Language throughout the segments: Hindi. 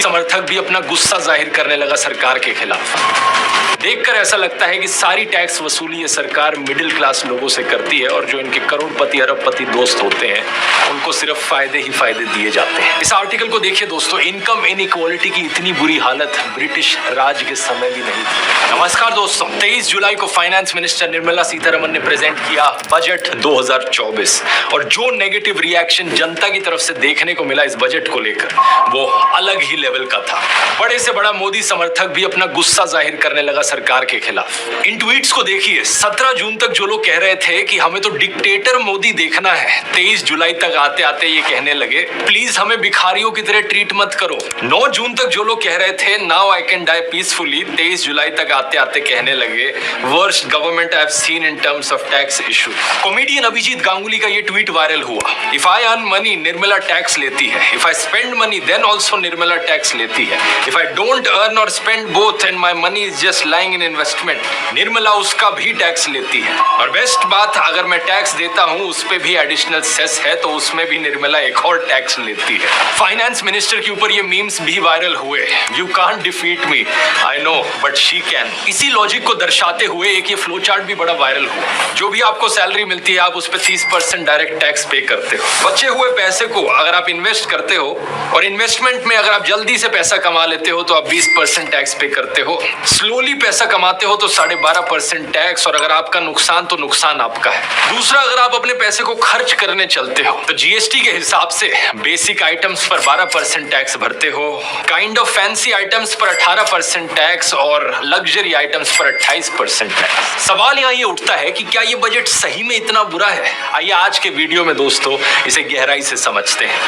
समर्थक भी अपना गुस्सा जाहिर करने लगा सरकार के खिलाफ। देखकर ऐसा लगता है कि सारी टैक्स वसूली ये सरकार मिडिल क्लास लोगों से करती है और जो इनके करोड़पति अरबपति दोस्त होते हैं उनको सिर्फ फायदे ही फायदे दिए जाते हैं। इस आर्टिकल को देखिए दोस्तों, इनकम इनइक्वालिटी की इतनी बुरी हालत ब्रिटिश राज के समय भी नहीं थी। नमस्कार दोस्तों, 23 जुलाई को फाइनेंस मिनिस्टर निर्मला सीतारमण ने प्रेजेंट किया बजट 2024 और जो नेगेटिव रिएक्शन जनता की तरफ से देखने को मिला इस बजट को लेकर वो अलग ही लेवल का था। बड़े से बड़ा मोदी समर्थक भी अपना गुस्सा जाहिर करने लगा सरकार के खिलाफ। इन ट्वीट्स को देखिए, 17 जून तक जो लोग कह रहे थे कि हमें तो डिक्टेटर मोदी देखना है, 23 जुलाई तक आते आते ये कहने लगे प्लीज हमें भिखारियों की तरह ट्रीट मत करो। 9 जून तक जो लोग कह रहे थे now I can die peacefully, 23 जुलाई तक आते आते कहने लगे worst government I have seen in terms of tax issue. Comedian Abhijit Ganguly का ये ट्वीट वायरल हुआ, if I earn money Nirmala tax लेती है, if I spend money then also Nirmala tax लेती है, इफ आई डोंट अर्न और spend both and my money is just lying in investment, Nirmala उसका भी टैक्स लेती है। और बेस्ट बात, अगर मैं टैक्स देता हूं उस पे भी एडिशनल सेस है तो उसमें भी निर्मला एक और टैक्स लेती है। फाइनेंस मिनिस्टर के ऊपर ये मीम्स भी वायरल हुए, you can't defeat me I know but she can. इसी लॉजिक को दर्शाते हुए एक ये फ्लो चार्ट भी बड़ा वायरल हुआ। जो भी आपको सैलरी मिलती है आप उस पर 30% डायरेक्ट टैक्स पे करते हो। बचे हुए पैसे को अगर आप इन्वेस्ट करते हो और इन्वेस्टमेंट में अगर आप जल्दी से पैसा कमा लेते हो तो आप 20% टैक्स पे करते हो। स्लोली पैसा कमाते हो तो 12.5% टैक्स, और अगर आपका नुकसान तो नुकसान आपका है। दूसरा, अगर आप अपने पैसे को खर्च करने चलते हो तो जीएसटी के हिसाब से बेसिक आइटम्स पर 12% टैक्स भरते हो, काइंड ऑफ फैंसी आइटम्स पर 18% टैक्स और लग्जरी आइटम्स पर 28% टैक्स। सवाल यहाँ ये उठता है कि क्या ये बजट सही में इतना बुरा है? आइए आज के वीडियो में दोस्तों इसे गहराई से समझते हैं।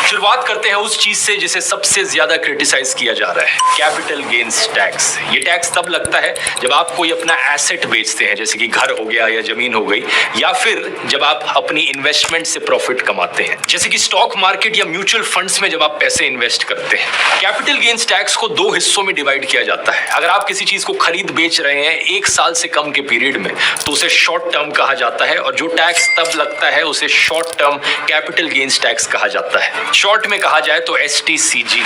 शुरुआत करते हैं उस चीज से जिसे सबसे ज्यादा क्रिटिसाइज किया जा रहा है, कैपिटल गेन्स टैक्स। ये टैक्स तब लगता है जब आप कोई अपना एसेट बेचते हैं, जैसे कि घर हो गया या जमीन हो गई, या फिर जब आप अपनी इन्वेस्टमेंट से प्रॉफिट कमाते हैं, जैसे कि स्टॉक मार्केट या म्यूचुअल फंड्स में जब आप पैसे इन्वेस्ट करते हैं। कैपिटल गेन्स टैक्स को 2 हिस्सों में डिवाइड किया जाता है। अगर आप किसी चीज को खरीद बेच रहे हैं 1 साल से कम के पीरियड में तो उसे शॉर्ट टर्म कहा जाता है, और जो टैक्स तब लगता है उसे short term capital gains tax कहा जाता है। शॉर्ट में कहा जाए तो STCG।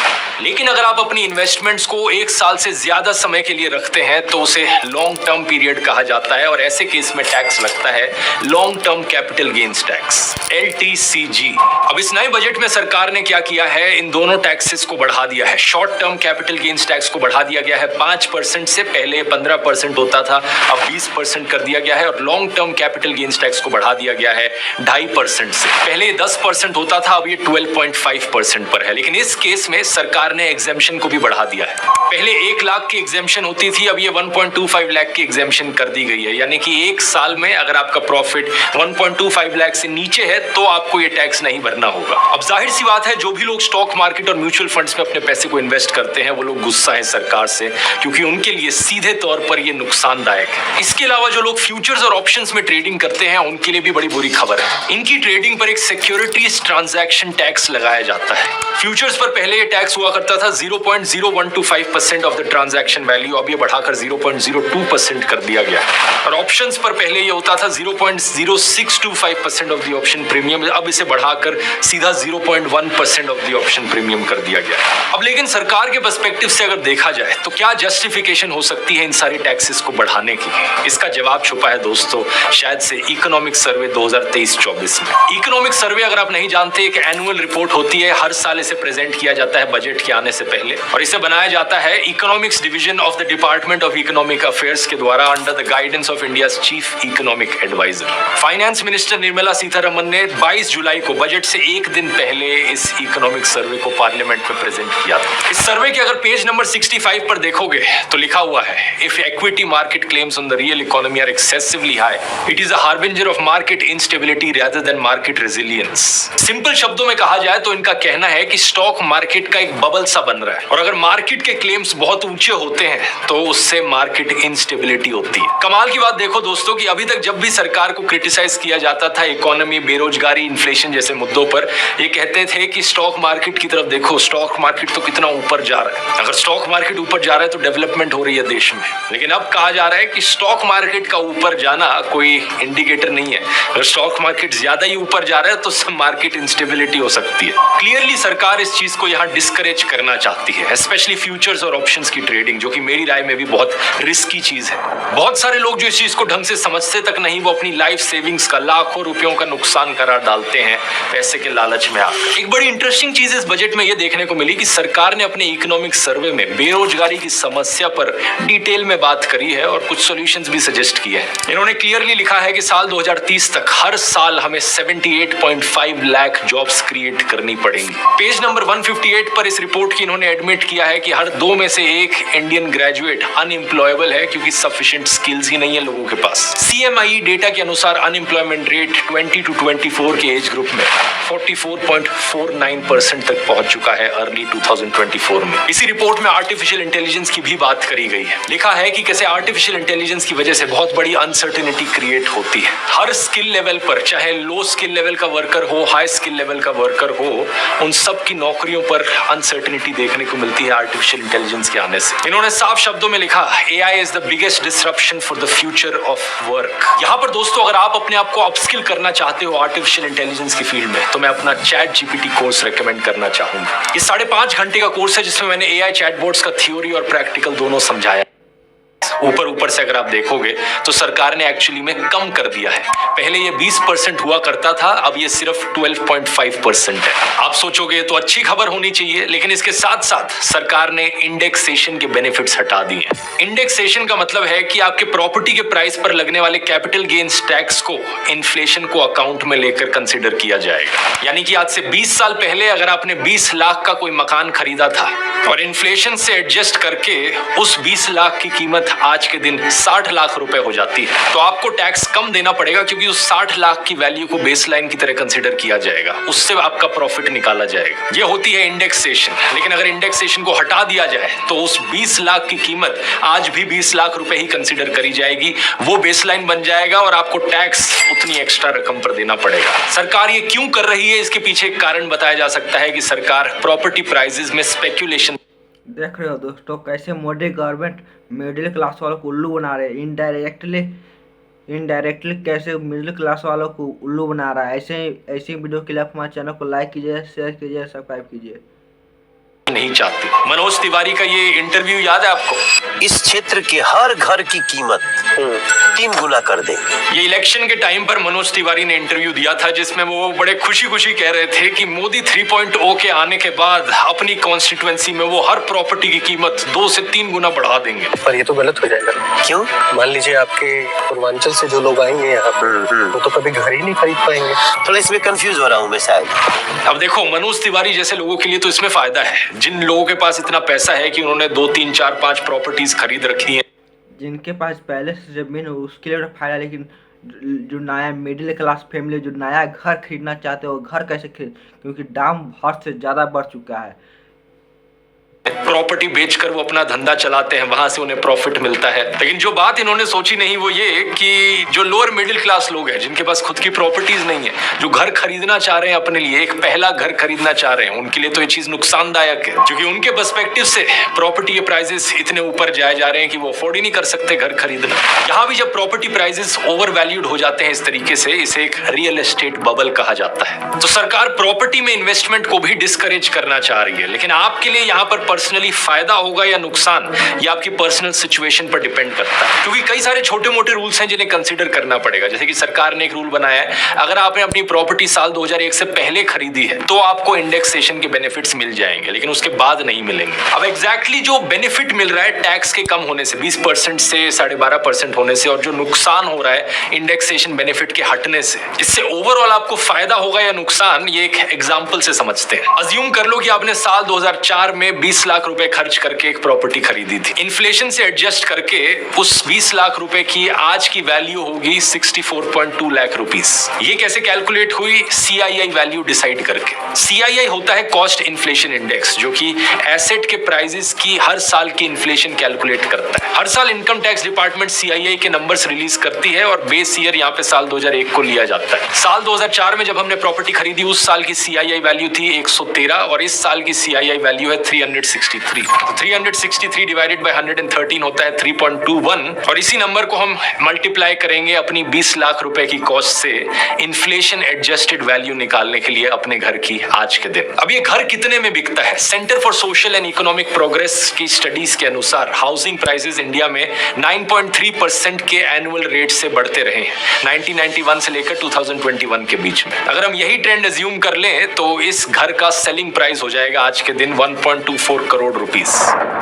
लेकिन अगर आप अपनी इन्वेस्टमेंट्स को 1 साल से ज्यादा समय के लिए रखते हैं तो उसे लॉन्ग टर्म पीरियड कहा जाता है, और ऐसे केस में टैक्स लगता है long term capital gains tax, LTCG। अब इस नए बजट में सरकार ने क्या किया है, इन दोनों टैक्सेस को बढ़ा दिया है। Short term capital gains tax को बढ़ा दिया गया है 5% से, पहले 15% होता था, अब 20% कर दिया गया है। और long term capital gains tax को बढ़ा दिया गया है 2.5% से, पहले 10% होता था, अब ये 12.5% पर है। लेकिन इस केस में सरकार ने एग्जेम्पशन को भी बढ़ा दिया है। पहले 1 लाख की एग्जेम्पशन होती थी, अब ये 1.25 लाख की एग्जेम्पशन कर दी गई है। यानी कि 1 साल में अगर आपका प्रॉफिट 1.25 लाख से नीचे है तो आपको ये टैक्स नहीं भरना होगा। अब जाहिर सी बात है, जो भी लोग स्टॉक मार्केट और म्यूचुअल फंड्स में अपने पैसे को इन्वेस्ट करते हैं वो लोग गुस्सा है सरकार से, क्योंकि उनके लिए सीधे तौर पर ये नुकसानदायक है। इसके अलावा जो लोग फ्यूचर्स और ऑप्शंस में ट्रेडिंग करते हैं उनके लिए भी बड़ी बुरी खबर है। इनकी ट्रेडिंग पर एक सिक्योरिटीज ट्रांजैक्शन टैक्स लगाया जाता है। फ्यूचर्स पर पहले ये टैक्स हुआ करता था 0.0125% ऑफ द ट्रांजैक्शन वैल्यू, अब ये बढ़ाकर 0.02% कर दिया गया। और ऑप्शंस पर पहले ये होता था 0.0625% ऑफ द ऑप्शन प्रीमियम, अब इसे बढ़ाकर सीधा 0.1% ऑफ द ऑप्शन प्रीमियम कर दिया गया। अब लेकिन सरकार के पर्सपेक्टिव से अगर देखा जाए तो क्या जस्टिफिकेशन हो सकती है इन सारी टैक्सेस को बढ़ाने की? इसका जवाब छुपा है दोस्तों शायद से इकोनॉमिक सर्वे 2023-24 में। इकोनॉमिक सर्वे अगर आप नहीं जानते, एक एनुअल रिपोर्ट होती है, हर साल इसे प्रेजेंट किया जाता है बजट के आने से पहले, और इसे बनाया जाता है economics division of the department of economic affairs के द्वारा under the guidance of India's chief economic adviser. Finance minister Nirmala Sitharaman ने 22 जुलाई को बजट से 1 दिन पहले इस इकोनॉमिक सर्वे को पार्लियामेंट में प्रेजेंट किया था। इस सर्वे के अगर पेज नंबर 65 पर देखोगे तो लिखा हुआ है, if equity market claims on the real economy are excessively high, it is a harbinger of market instability rather than market resilience. Simple शब्दों में कहा जाए तो इनका इनका कहना है कि स्टॉक मार्केट का एक बबल सा बन रहा है और अगर मार्केट के क्लेम्स बहुत ऊंचे होते हैं तो उससे मार्केट इंस्टेबिलिटी होती है। कमाल की बात देखो दोस्तों कि अभी तक जब भी सरकार को क्रिटिसाइज किया जाता था इकोनॉमी, बेरोजगारी, इन्फ्लेशन जैसे मुद्दों पर, ये कहते थे कि स्टॉक मार्केट की तरफ देखो, स्टॉक मार्केट तो कितना ऊपर जा रहा है, अगर स्टॉक मार्केट ऊपर जा रहा है तो डेवलपमेंट हो रही है देश में। लेकिन अब कहा जा रहा है कि स्टॉक मार्केट का ऊपर जाना कोई इंडिकेटर नहीं है, अगर स्टॉक मार्केट ज्यादा ही ऊपर जा रहा है तो मार्केट इंस्टेबिलिटी हो सकती है। क्लियरली सरकार इस चीज को यहाँ डिस्करेज करना चाहती है, स्पेशली फ्यूचर्स और ऑप्शंस की ट्रेडिंग, जो कि मेरी राय में भी बहुत रिस्की चीज है। बहुत सारे लोग जो इस चीज को ढंग से समझते तक नहीं, वो अपनी लाइफ सेविंग्स का लाखों रुपयों का नुकसान करार डालते हैं पैसे के लालच में आकर। एक बड़ी इंटरेस्टिंग चीज इस बजट में ये देखने को मिली कि सरकार ने अपने इकोनॉमिक सर्वे में बेरोजगारी की समस्या पर डिटेल में बात करी है और कुछ सॉल्यूशंस भी सजेस्ट किए हैं। इन्होंने क्लियरली लिखा है कि साल 2030 तक हर साल हमें 78.5 लाख जॉब्स क्रिएट करनी पड़ेंगी। पेज नंबर 158 पर इस रिपोर्ट की इन्होंने एडमिट किया है कि हर 2 में से 1 इंडियन ग्रेजुएट अनएम्प्लॉयबल है क्योंकि सफिशिएंट स्किल्स ही नहीं है लोगों के पास। CMI डेटा के अनुसार अनएम्प्लॉयमेंट रेट 20 to 24 के एज ग्रुप में 44.49% तक पहुंच चुका है अर्ली 2024 में। इसी रिपोर्ट में आर्टिफिशियल इंटेलिजेंस की भी बात करी गई है। लिखा है कि कैसे आर्टिफिशियल इंटेलिजेंस की वजह से बहुत बड़ी अनसर्टेनिटी क्रिएट होती है। हर स्किल लेवल पर, चाहे लो स्किल लेवल का वर्कर हो, हाई स्किल लेवल का वर्कर हो, उन सब की नौकरियों पर अनसर्टेनिटी देखने को मिलती है आर्टिफिशियल इंटेलिजेंस के आने से। इन्होंने साफ शब्दों में लिखा, AI is the biggest disruption for the future of work. यहाँ पर दोस्तों अगर आप अपने आप को अपस्किल करना चाहते हो आर्टिफिशियल इंटेलिजेंस की फील्ड में, तो मैं अपना ChatGPT कोर्स रेकमेंड करना चाहूंगा। ये 5.5 घंटे का कोर्स है जिसमें मैंने AI चैटबॉट्स का थ्योरी और प्रैक्टिकल दोनों समझाया। ऊपर से अगर आप देखोगे तो सरकार ने एक्चुअली में कम कर दिया है। पहले ये 20% हुआ करता था, अब ये सिर्फ 12.5% है। आप सोचोगे तो अच्छी खबर होनी चाहिए, लेकिन इसके साथ साथ सरकार ने इंडेक्सेशन के बेनिफिट्स हटा दिए। इंडेक्सेशन का मतलब है कि आपके प्रॉपर्टी के प्राइस पर लगने वाले कैपिटल गेन्स टैक्स को इन्फ्लेशन को अकाउंट में लेकर कंसिडर किया जाएगा। यानी कि आज से 20 साल पहले अगर आपने 20 लाख का कोई मकान खरीदा था और इन्फ्लेशन से एडजस्ट करके उस 20 लाख की कीमत आज के दिन 60 लाख रुपए हो जाती है, तो आपको टैक्स कम देना पड़ेगा क्योंकि उस 60 लाख की वैल्यू को बेसलाइन की तरह कंसीडर किया जाएगा, उससे आपका प्रॉफिट निकाला जाएगा। ये होती है इंडेक्सेशन। लेकिन अगर इंडेक्सेशन को हटा दिया जाए तो उस 20 लाख की कीमत आज भी 20 लाख रुपए ही कंसीडर करी जाएगी, वो बेसलाइन बन जाएगा और आपको टैक्स उतनी एक्स्ट्रा रकम पर देना पड़ेगा। सरकार ये क्यों कर रही है, इसके पीछे एक कारण बताया जा सकता है कि सरकार प्रॉपर्टी प्राइसेस में स्पेक्यूलेशन। देख रहे हो दोस्तों कैसे मोदी गवर्नमेंट मिडिल क्लास वालों को उल्लू बना रहे हैं, इनडायरेक्टली कैसे मिडिल क्लास वालों को उल्लू बना रहा है। ऐसे वीडियो के लिए आप हमारे चैनल को लाइक कीजिए, शेयर कीजिए, सब्सक्राइब कीजिए। नहीं चाहती। मनोज तिवारी का ये इंटरव्यू याद है आपको? इस क्षेत्र के हर घर की कीमत 3 गुना कर दे। ये इलेक्शन के टाइम पर मनोज तिवारी ने इंटरव्यू दिया था जिसमें वो बड़े खुशी कह रहे थे कि मोदी 3.0 के आने के बाद अपनी कॉन्स्टिट्यूएंसी में वो हर प्रॉपर्टी की कीमत 2 से 3 गुना बढ़ा देंगे। पर ये तो गलत हो जाएगा। क्यों? मान लीजिए आपके पूर्वांचल से जो लोग आएंगे यहाँ पर, वो तो कभी घर ही नहीं खरीद पाएंगे। थोड़ा इसमें कंफ्यूज हो रहा हूँ मैं शायद। अब देखो, मनोज तिवारी जैसे लोगों के लिए तो इसमें फायदा है, जिन लोगों के पास इतना पैसा है कि उन्होंने 2, 3, 4, 5 प्रॉपर्टीज खरीद रखी हैं। जिनके पास पहले से जमीन हो उसके लिए फायदा, लेकिन जो नया मिडिल क्लास फैमिली जो नया घर खरीदना चाहते हो, घर कैसे खरीद, क्योंकि दाम हद से ज़्यादा बढ़ चुका है। प्रॉपर्टी बेचकर वो अपना धंधा चलाते हैं, वहां से उन्हें प्रॉफिट मिलता है। लेकिन जो बात इन्होंने सोची नहीं वो ये कि जो लोअर मिडिल क्लास लोग हैं, जिनके पास खुद की प्रॉपर्टीज नहीं है, जो घर खरीदना चाह रहे हैं अपने लिए, एक पहला घर खरीदना चाह रहे हैं, उनके लिए तो ये चीज नुकसानदायक है, क्योंकि उनके पर्सपेक्टिव से प्रॉपर्टी के प्राइसेस इतने ऊपर जाए जा रहे हैं कि वो अफोर्ड ही नहीं कर सकते घर खरीदना। यहाँ भी जब प्रॉपर्टी प्राइसेस ओवर वैल्यूड हो जाते हैं इस तरीके से, इसे एक रियल एस्टेट बबल कहा जाता है। तो सरकार प्रॉपर्टी में इन्वेस्टमेंट को भी डिस्करेज करना चाह रही है। लेकिन आपके लिए यहाँ पर पर्सनली फायदा होगा या नुकसान, ये आपकी पर्सनल सिचुएशन पर डिपेंड करता है, क्योंकि कई सारे छोटे मोटे रूल्स हैं जिन्हें कंसीडर करना पड़ेगा। जैसे कि सरकार ने एक रूल बनाया है, अगर आपने अपनी प्रॉपर्टी साल 2001 से पहले खरीदी है तो आपको इंडेक्सेशन के बेनिफिट्स मिल जाएंगे, लेकिन उसके बाद नहीं मिलेंगे। अब एग्जैक्टली जो बेनिफिट मिल रहा है टैक्स के कम होने से, 20% से 12.5% होने से, और जो नुकसान हो रहा है इंडेक्सेशन बेनिफिट के हटने से, इससे ओवरऑल आपको फायदा होगा या नुकसान, ये एक एग्जाम्पल से समझते हैं। अज्यूम कर लो कि आपने साल 2004 में 20 20 लाख रुपए खर्च करके एक प्रॉपर्टी खरीदी थी। इन्फ्लेशन से एडजस्ट करके उस 20 लाख रुपए की आज की वैल्यू होगी 64.2 लाख रुपीस। ये कैसे कैलकुलेट हुई? CII वैल्यू डिसाइड करके। CII होता है कॉस्ट इन्फ्लेशन इंडेक्स, जो कि एसेट के प्राइसेस की हर साल की इन्फ्लेशन कैलकुलेट करता है। हर साल इनकम टैक्स डिपार्टमेंट CII के नंबर्स रिलीज करती है और बेस ईयर यहाँ पे साल 2001 को लिया जाता है। साल 2004 में जब हमने प्रॉपर्टी खरीदी, उस साल की CII वैल्यू थी 113 और इस साल की CII वैल्यू है 363। तो 363 डिवाइडेड बाय 113 होता है 3.21 और इसी नंबर को हम मल्टीप्लाई करेंगे अपनी 20 लाख रुपए की कॉस्ट से इन्फ्लेशन एडजस्टेड वैल्यू निकालने के लिए अपने घर की आज के दिन। अब ये घर कितने में बिकता है? Centre for social and economic progress की स्टडीज के अनुसार हाउसिंग प्राइसेस इंडिया में 9.3% के एनुअल रेट से बढ़ते रहे हैं 1991 से लेकर 2021 के बीच में। अगर हम यही ट्रेंड अज्यूम कर लें तो इस घर का सेलिंग प्राइस हो जाएगा आज के दिन 1.24 करोड़ रुपीस।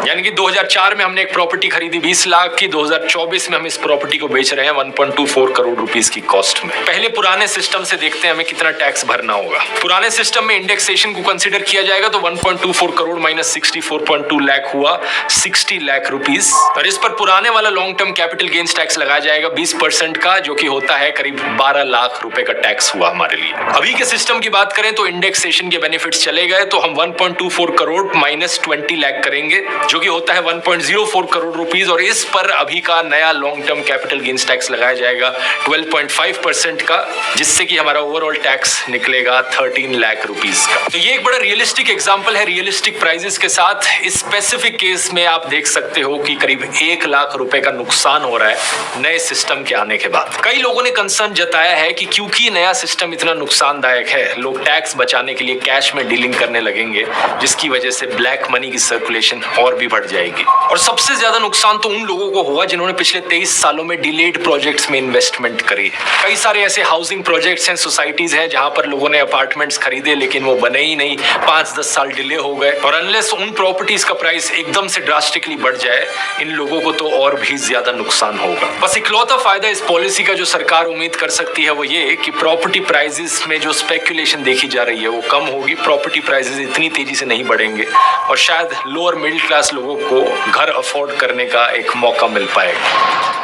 यानी कि 2004 में हमने एक प्रॉपर्टी खरीदी 20 लाख की, 2024 में हम इस प्रॉपर्टी को बेच रहे हैं 1.24 करोड़ रुपीस की कॉस्ट में। पहले पुराने सिस्टम से देखते हैं हमें कितना टैक्स भरना होगा। पुराने सिस्टम में इंडेक्सेशन को कंसीडर किया जाएगा तो 1.24 करोड़ माइनस 64.2 लाख हुआ 60 लाख रुपीस और इस पर पुराने वाला long term capital gains tax लगाया जाएगा 20% का, जो कि होता है करीब 12 लाख रुपए का टैक्स हुआ हमारे लिए। अभी के सिस्टम की बात करें तो इंडेक्सेशन के बेनिफिट्स चले गए तो हम 1.24 करोड़ माइनस 20 लाख करेंगे, जो कि होता है 1.04 करोड़ रुपीस और इस पर अभी का नया long term capital gains tax लगाया जाएगा 12.5% का, जिससे कि हमारा ओवरऑल टैक्स निकलेगा 13 लाख रुपीस का। तो ये एक बड़ा रियलिस्टिक एग्जांपल है रियलिस्टिक प्राइसेस के साथ। इस स्पेसिफिक केस में आप देख सकते हो कि करीब 1 लाख रुपए का नुकसान हो रहा है नए सिस्टम के आने के बाद। कई लोगों ने कंसर्न जताया है कि क्योंकि नया सिस्टम इतना नुकसानदायक है, लोग टैक्स बचाने के लिए कैश में डीलिंग करने लगेंगे, जिसकी वजह से ब्लैक मनी की सर्कुलेशन और भी बढ़ जाएगी। और सबसे ज्यादा नुकसान तो उन लोगों को हुआ जिन्होंने पिछले 23 सालों में डिलेड प्रोजेक्ट्स में इन्वेस्टमेंट करी है। कई सारे ऐसे हाउसिंग प्रोजेक्ट्स हैं, सोसाइटीज हैं जहां पर लोगों ने अपार्टमेंट्स खरीदे लेकिन वो बने ही नहीं, 5-10 साल डिले हो गए और अनलेस उन प्रॉपर्टीज का प्राइस एकदम से ड्रास्टिकली बढ़ जाए, इन लोगों को तो और भी ज्यादा नुकसान होगा। बस इकलौता फायदा इस पॉलिसी का जो सरकार उम्मीद कर सकती है वो ये कि प्रॉपर्टी प्राइसेस में जो स्पेकुलेशन देखी जा रही है वो कम होगी, प्रॉपर्टी प्राइसेस इतनी तेजी से नहीं बढ़ेंगे और शायद लोअर मिडिल क्लास लोगों को घर अफोर्ड करने का एक मौका मिल पाएगा।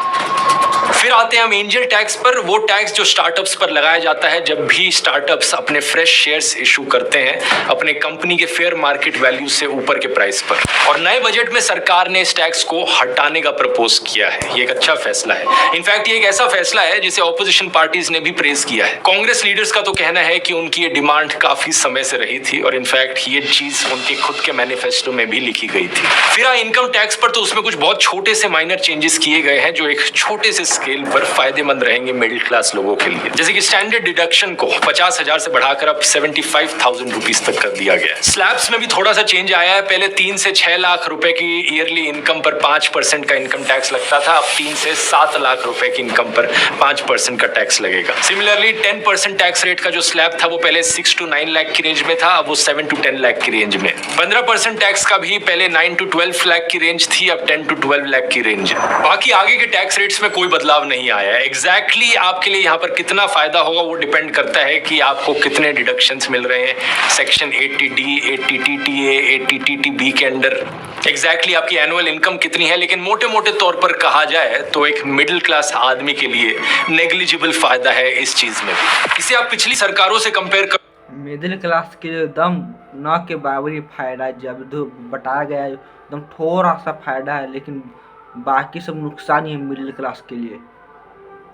फिर आते हैं हम एंजल टैक्स पर। वो टैक्स जो स्टार्टअप्स पर लगाया जाता है जब भी स्टार्टअप्स अपने फ्रेश शेयर्स इशू करते हैं अपने कंपनी के फेयर मार्केट वैल्यू से ऊपर के प्राइस पर। और नए बजट में सरकार ने इस टैक्स को हटाने का प्रपोज किया है। ये एक अच्छा फैसला है। इनफैक्ट ये एक ऐसा फैसला है जिसे ऑपोजिशन पार्टीज ने भी प्रेज किया है। कांग्रेस लीडर्स का तो कहना है कि उनकी ये डिमांड काफी समय से रही थी और इनफैक्ट ये चीज उनके खुद के मैनिफेस्टो में भी लिखी गई थी। फिर इनकम टैक्स पर तो उसमें कुछ बहुत छोटे से माइनर चेंजेस किए गए हैं जो एक छोटे से स्केल पर फायदेमंद रहेंगे मिडिल क्लास लोगों के लिए। जैसे कि स्टैंडर्ड डिडक्शन को 50,000 से बढ़ाकर अब 75,000 रुपीस तक कर दिया गया है। स्लैब्स में भी थोड़ा सा चेंज आया है। पहले 3 से 6 लाख रुपए की ईयरली इनकम पर 5% का इनकम टैक्स लगता था, अब 3 से 7 लाख रुपए की इनकम पर 5% का टैक्स लगेगा। सिमिलरली 10% टैक्स रेट का जो स्लैब था वो पहले 6 to 9 लाख की रेंज में था, अब वो 7 to 10 लाख की रेंज में। 15% टैक्स का भी पहले 9 to 12 लाख की रेंज थी, अब 10 to 12 लाख की रेंज है। बाकी आगे के टैक्स रेट्स में कोई बदलाव नहीं आया है। एग्जैक्टली आपके लिए यहाँ पर कितना फायदा होगा वो डिपेंड करता है कि आपको कितने डिडक्शंस मिल रहे हैं सेक्शन 80D, 80TTA, 80TTB के अंडर। एग्जैक्टली आपकी एनुअल इनकम कितनी है, लेकिन मोटे मोटे तौर पर कहा जाए तो एक मिडिल क्लास आदमी के लिए नेग्लिजिबल फायदा है इस चीज में भी। इसे आप पिछली सरकारों से कंपेयर कर मिडिल क्लास के लिए एकदम न के बराबर फायदा है। जब बताया गया है एकदम थोड़ा सा फायदा है, लेकिन बाकी सब नुकसान ही है मिडिल क्लास के लिए।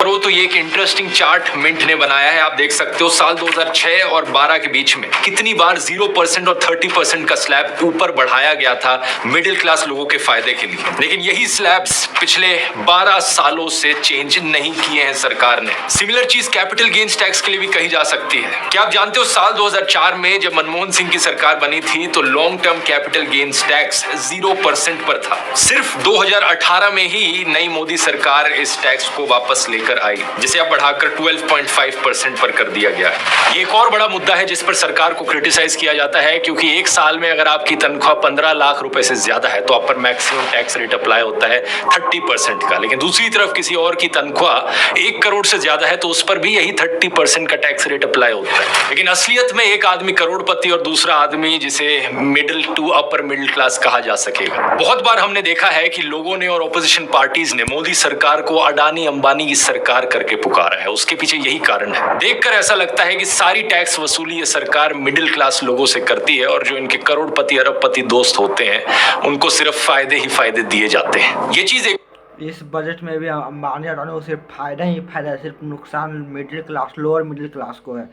तो ये एक इंटरेस्टिंग चार्ट मिंट ने बनाया है। आप देख सकते हो साल 2006 और 12 के बीच में कितनी बार 0% और 30% का स्लैब ऊपर बढ़ाया गया था मिडिल क्लास लोगों के फायदे के लिए, लेकिन यही स्लैब्स पिछले 12 सालों से चेंज नहीं किए हैं सरकार ने। सिमिलर चीज कैपिटल गेन्स टैक्स के लिए भी कही जा सकती है। क्या आप जानते हो साल 2004 में जब मनमोहन सिंह की सरकार बनी थी तो long term capital gains tax 0% पर था। सिर्फ 2018 में ही नई मोदी सरकार इस टैक्स को वापस लेकर लेकर आई, जिसे अब बढ़ाकर 12.5% पर कर दिया गया है। ये एक और बड़ा मुद्दा है जिस पर सरकार को क्रिटिसाइज किया जाता है, क्योंकि एक साल में अगर आपकी तनख्वाह 15 लाख रुपए से ज्यादा है तो आप पर मैक्सिमम टैक्स रेट अप्लाई होता है 30% का। लेकिन दूसरी तरफ किसी और की तनख्वाह 1 करोड़ से ज्यादा है तो उस पर भी यही 30% का टैक्स रेट अप्लाई होता है। लेकिन असलियत में एक आदमी करोड़पति और दूसरा आदमी जिसे middle to upper middle class कहा जा सकेगा। बहुत बार हमने देखा है कि लोगों ने और ऑपोजिशन पार्टीज ने मोदी सरकार को अडानी अंबानी की सरकार करके पुकारा है। उसके पीछे यही कारण है। देखकर ऐसा लगता है कि सारी टैक्स वसूली ये सरकार मिडिल क्लास लोगों से करती है और जो इनके करोड़पति अरबपति दोस्त होते हैं उनको सिर्फ फायदे ही फायदे दिए जाते हैं। ये चीज इस बजट में भी अंबानी अडानी को सिर्फ फायदा ही फायदा है, सिर्फ नुकसान middle class lower middle class को है।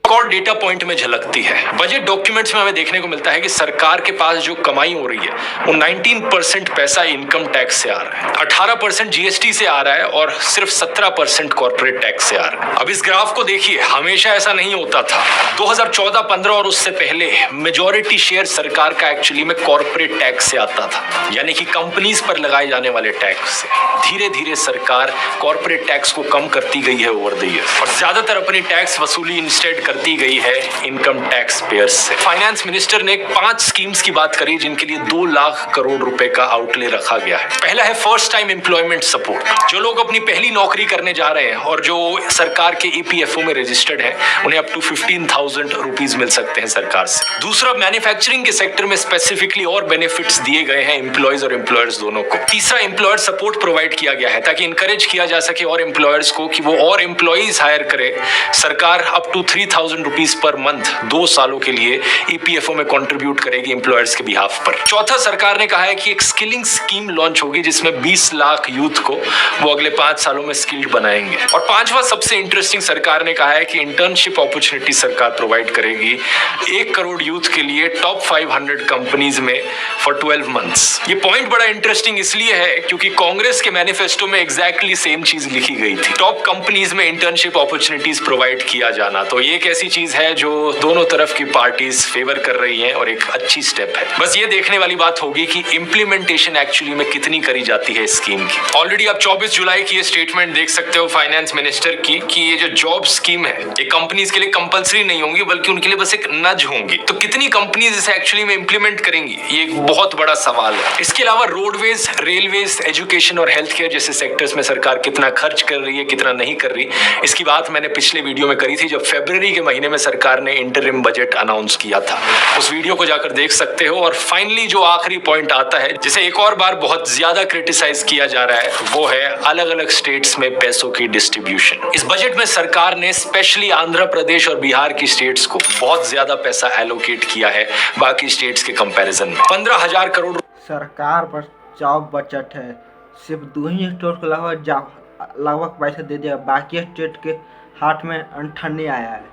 और डेटा पॉइंट में झलकती है। बजट डॉक्यूमेंट्स में हमें देखने को मिलता है कि सरकार के पास जो कमाई हो रही है वो 19% पैसा इनकम टैक्स से आ रहा है, 18% जीएसटी से आ रहा है और सिर्फ 17% कॉर्पोरेट टैक्स से आ रहा है। अब इस ग्राफ को देखिए, हमेशा ऐसा नहीं होता था। 2014-15 और उससे पहले मेजॉरिटी शेयर सरकार का एक्चुअली में कॉर्पोरेट टैक्स से आता था, यानी कि कंपनीज पर लगाए जाने वाले टैक्स से। धीरे धीरे सरकार कॉर्पोरेट टैक्स को कम करती गई है ओवर द ईयर और ज्यादातर अपनी टैक्स वसूली इंस्टेड करती गई है इनकम टैक्स पेयर्स से। फाइनेंस मिनिस्टर ने 5 स्कीम्स की बात करी जिनके लिए 2 लाख करोड़ रुपए का आउटले रखा गया है। पहला है फर्स्ट टाइम एम्प्लॉयमेंट सपोर्ट। जो लोग अपनी पहली नौकरी करने जा रहे हैं और जो सरकार के ईपीएफओ में रजिस्टर्ड है उन्हें अप टू 15,000 रुपीज मिल सकते हैं सरकार से। दूसरा, मैन्युफैक्चरिंग के सेक्टर में स्पेसिफिकली और बेनिफिट्स दिए गए हैं एम्प्लॉयज और एम्प्लॉयर्स दोनों को। तीसरा, एम्प्लॉयर सपोर्ट प्रोवाइड किया गया है ताकि इंकरेज किया जा सके और एम्प्लॉयर्स को कि वो और एम्प्लॉयज हायर करे। सरकार up to 3,000 rupees per month 2 सालों के लिए ईपीएफओ में कंट्रीब्यूट करेगी एम्प्लॉयर्स के बिहाफ पर। चौथा, सरकार ने कहा है कि एक स्किलिंग स्कीम लॉन्च होगी जिसमें 20 लाख यूथ को वो अगले 5 सालों में स्किल्ड बनाएंगे। और पांचवा, सबसे इंटरेस्टिंग, सरकार ने कहा है कि इंटर्नशिप अपॉर्चुनिटी सरकार प्रोवाइड करेगी 1 करोड़ यूथ के लिए टॉप 500 कंपनीज में फॉर 12 मंथ्स। ये पॉइंट बड़ा इंटरेस्टिंग इसलिए है क्योंकि कांग्रेस के मैनिफेस्टो में एग्जैक्टली सेम चीज लिखी गई थी, टॉप कंपनीज में इंटर्नशिप अपॉर्चुनिटीज प्रोवाइड किया जाना। तो ये एक ऐसी चीज है जो दोनों तरफ की पार्टीज फेवर कर रही हैं और एक अच्छी स्टेप है। बस ये देखने वाली बात होगी कि इंप्लीमेंटेशन एक्चुअली में कितनी करी जाती है इस स्कीम की। ऑलरेडी आप 24 जुलाई की ये स्टेटमेंट देख सकते हो फाइनेंस मिनिस्टर की कि ये जो जॉब स्कीम है ये कंपनीज के लिए कंपलसरी नहीं होंगी बल्कि उनके लिए बस एक नज होंगी। तो कितनी कंपनीज इसे एक्चुअली में इंप्लीमेंट करेंगी ये एक बहुत बड़ा सवाल है। इसके अलावा रोडवेज, रेलवेज, एजुकेशन और हेल्थ केयर जैसे सेक्टर्स में सरकार कितना खर्च कर रही है, कितना नहीं कर रही, इसकी बात मैंने पिछले वीडियो में करी थी जब फरवरी के महीने में सरकार ने इंटरिम बजट अनाउंस किया था। उस वीडियो को जाकर देख सकते हो। और फाइनली जो आखिरी पॉइंट आता है जिसे एक और बार बहुत ज्यादा क्रिटिसाइज किया जा रहा है वो है अलग अलग स्टेट्स में पैसों की डिस्ट्रीब्यूशन। इस बजट में सरकार ने स्पेशली आंध्र प्रदेश और बिहार की स्टेट्स को बहुत ज्यादा पैसा एलोकेट किया है बाकी स्टेट्स के कंपैरिजन में। 15,000 करोड़ सरकार पर जॉब बजट है, सिर्फ 2 ही स्टेट को लगभग पैसा दे दिया, बाकी स्टेट के हाथ में अंठन नहीं आया है।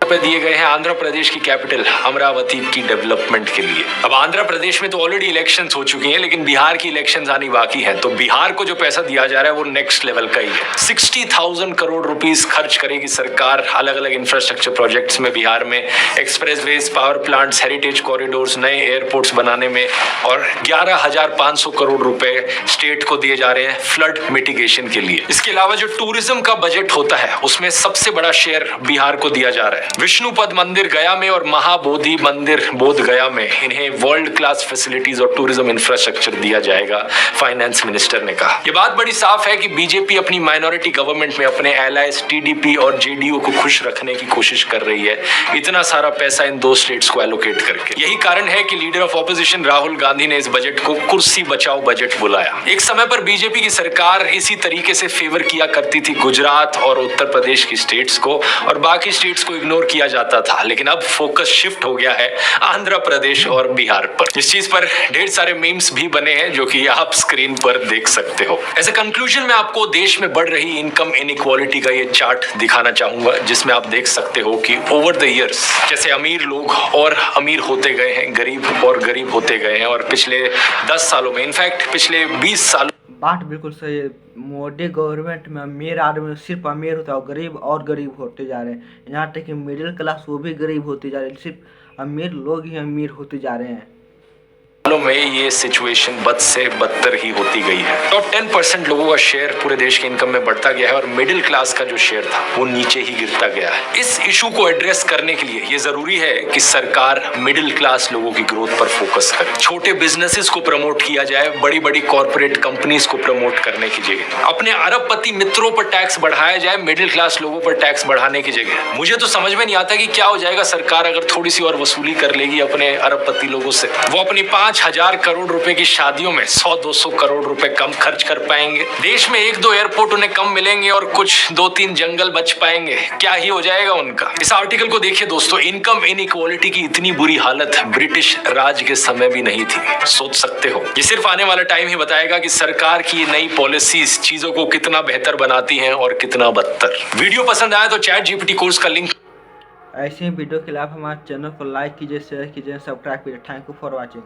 दिए गए हैं आंध्र प्रदेश की कैपिटल अमरावती की डेवलपमेंट के लिए। अब आंध्र प्रदेश में तो ऑलरेडी इलेक्शंस हो चुकी हैं लेकिन बिहार की इलेक्शंस आनी बाकी है, तो बिहार को जो पैसा दिया जा रहा है वो नेक्स्ट लेवल का ही है। 60,000 करोड़ रुपीस खर्च करेगी सरकार अलग अलग इंफ्रास्ट्रक्चर प्रोजेक्ट्स में बिहार में, expressways, power plants, heritage corridors, नए एयरपोर्ट्स बनाने में और 11,500 करोड़ रुपए स्टेट को दिए जा रहे हैं फ्लड मिटिगेशन के लिए। इसके अलावा जो टूरिज्म का बजट होता है उसमें सबसे बड़ा शेयर बिहार को दिया जा रहा है। विष्णुपद मंदिर गया में और महाबोधि मंदिर बोध गया में इन्हें वर्ल्ड क्लास फैसिलिटीज और टूरिज्म इंफ्रास्ट्रक्चर दिया जाएगा, फाइनेंस मिनिस्टर ने कहा। ये बात बड़ी साफ है कि बीजेपी अपनी माइनॉरिटी गवर्नमेंट में अपने एलाइज टीडीपी और जेडीयू को खुश रखने की कोशिश कर रही है इतना सारा पैसा इन 2 स्टेट्स को एलोकेट करके। यही कारण है कि leader of opposition Rahul Gandhi ने इस बजट को कुर्सी बचाओ बजट बुलाया। एक समय पर बीजेपी की सरकार इसी तरीके से फेवर किया करती थी गुजरात और उत्तर प्रदेश की स्टेट्स को और बाकी स्टेट्स को इग्नोर किया जाता था, लेकिन अब फोकस शिफ्ट हो गया है आंध्र प्रदेश और बिहार पर। इस चीज पर ढेर सारे मीम्स भी बने हैं जो कि आप स्क्रीन पर देख सकते हो। एज ए कंक्लूजन मैं आपको देश में बढ़ रही इनकम इनइक्वालिटी का ये चार्ट दिखाना चाहूंगा जिसमें आप देख सकते हो कि ओवर द इयर्स जैसे अमीर लोग और अमीर होते गए हैं, गरीब और गरीब होते गए हैं और पिछले 10 सालों में, इनफैक्ट पिछले 20 सालों बात बिल्कुल सही है। मोदी गवर्नमेंट में अमीर आदमी सिर्फ अमीर होता है, गरीब और गरीब होते जा रहे हैं। यहाँ तक कि मिडिल क्लास वो भी गरीब होते जा रहे हैं, सिर्फ अमीर लोग ही अमीर होते जा रहे हैं। में ये सिचुएशन बद से बदतर ही होती गई है। टॉप 10% लोगों का शेयर पूरे देश के इनकम में बढ़ता गया है और मिडिल क्लास का जो शेयर था वो नीचे ही गिरता गया है। इस इशू को एड्रेस करने के लिए ये जरूरी है कि सरकार मिडिल क्लास लोगों की ग्रोथ पर फोकस करे। छोटे बिजनेसेस को प्रमोट किया जाए, बड़ी बड़ी कॉर्पोरेट कंपनीज को प्रमोट करने की जगह अपने अरबपति मित्रों पर टैक्स बढ़ाया जाए, मिडिल क्लास लोगों पर टैक्स बढ़ाने की जगह। मुझे तो समझ में नहीं आता कि क्या हो जाएगा सरकार अगर थोड़ी सी और वसूली कर लेगी अपने अरबपति लोगों से। वो अपनी 5,000 करोड़ रुपए की शादियों में 100-200 करोड़ रुपए कम खर्च कर पाएंगे। देश में 1-2 एयरपोर्ट उन्हें कम मिलेंगे और कुछ 2-3 जंगल बच पाएंगे। क्या ही हो जाएगा उनका। इस आर्टिकल को देखिए दोस्तों, इनकम इनइक्वालिटी की इतनी बुरी हालत ब्रिटिश राज के समय भी नहीं थी। सोच सकते हो, ये सिर्फ आने वाला टाइम ही बताएगा कि सरकार की नई पॉलिसीज चीजों को कितना बेहतर बनाती हैं और कितना बदतर। वीडियो पसंद आया तो ChatGPT कोर्स का लिंक। ऐसे ही वीडियो के लिए आप हमारे चैनल को लाइक कीजिए, शेयर कीजिए, सब्सक्राइब कीजिए। Thank you for watching.